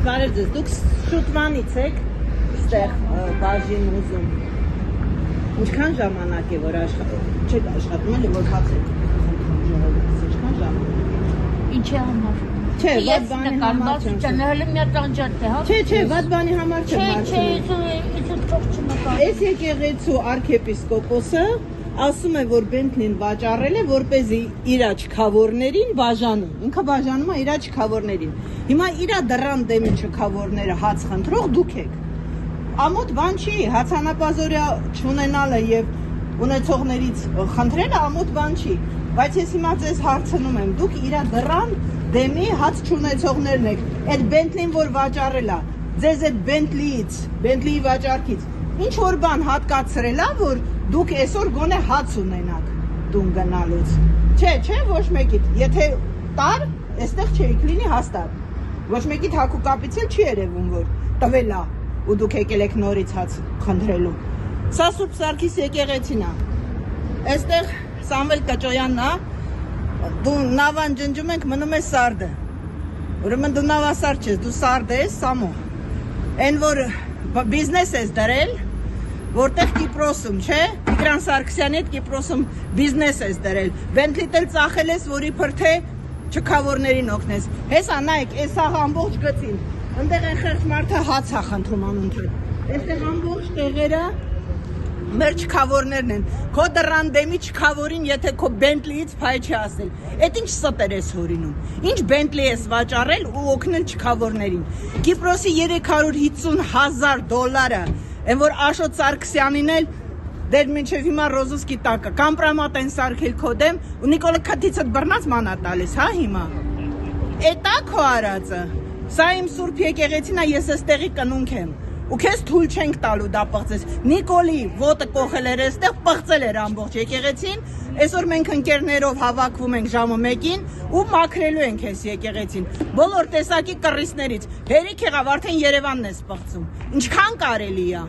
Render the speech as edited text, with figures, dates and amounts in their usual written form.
Բարև ձեզ, դուք շուտվանից եք ստեղ բաժին ուզում։ Ինչքան ժամանակ է, որ չեք աշխատում, էլի որ հաց եք ժողովրդից, ինչքան ժամանակ։ Ինչի համար։ Չէ, վատ բանի համար չեմ։ Ճանաչել եմ տանջատ է, հա։ Չէ, վատ բանի համար չեմ հարցնում։ Չէ, թող չմտա։ Այս եկեղեցու arczepiskopos-ը ասում է, որ Bentley-ն վաճառել է, որպեսզի իր չքավորներին բաժանում։ Ինքը բաժանում է իր չքավորներին։ Հիմա իր դռան դեմի չքավորները հաց խնդրող դուք եք։ Ամոթ բան չի, հացանապազորյա չունենալը եւ ունեցողներից խնդրելը ամոթ բան չի, բայց ես հիմա ձեզ հարցնում եմ, դուք իր դռան դեմի հաց չունեցողներն եք։ Այդ Bentley-ն որ վաճառել է, ձեզ այդ Bentley-ից, Bentley-ի վաճառքից ինչ որ բան հատկացրել է, որ դուք այսօր գոնե հաց ունենաք տուն գնալուց։ Չէ, ոչ մեկիդ, եթե տար, այստեղ չէի կլինի հաստատ։ Ոչ մեկիդ հակուկապից էլ չի երևում, որ տվել է ու դուք եկել եք նորից հաց խնդրելու։ Սա Սուրբ Սարգիս եկեղեցին է։ Այստեղ Սամվել Կճոյանն է, դու նավան ջնջում ենք, մնում է սարդը։ Ուրեմն դու նավասարդ չես, դու սարդ ես, Սամո։ Այն որ բիզնես ես դրել, որտեղ Կիպրոսում, չէ, Տիգրան Սարգսյանի հետ Կիպրոսում բիզնես ես դրել, Bentley-ն էլ ծախել ես, որի փրթե չքավորներին օգնես։ Հեսա նայեք, այս ամբողջ գծին, այնտեղ այն խեղճ մարդը հաց է խնդրում անընդհատ։ Այստեղ ամբողջ տեղերը մեր չքավորներն են։ Քո դռան դեմի չքավորին, եթե քո Bentley-ից փայ չի ասել։ Այդ ինչ ստեր ես հորինում։ Ինչ Bentley ես վաճառել ու օգնել չքավորներին։ Կիպրոսի $350,000, այն որ Աշոտ Սարգսյանին էլ դեր մինչև հիմա Ռոզովսկի տակը կամպրամատ են սարքել քո դեմ ու Նիկոլը քթիցդ բռնած մանա տալիս, հա հիմա։ Էտա քո արածը։ Սա իմ Սուրբ եկեղեցին է, ես էստեղի կնունք եմ։ Ու քեզ թույլ չենք տալու դա պղծես։ Նիկոլի ոտը կողել էր այստեղ, պղծել էր ամբողջ եկեղեցին։ Այսօր մենք ընկերներով հավաքվում ենք ժամը 1-ին ու մաքրելու ենք այս եկեղեցին։ Բոլոր տեսակի կռիսներից։ Հերիք եղավ, արդեն Երևանն է սպղծում։ Ինչքան կարելի է։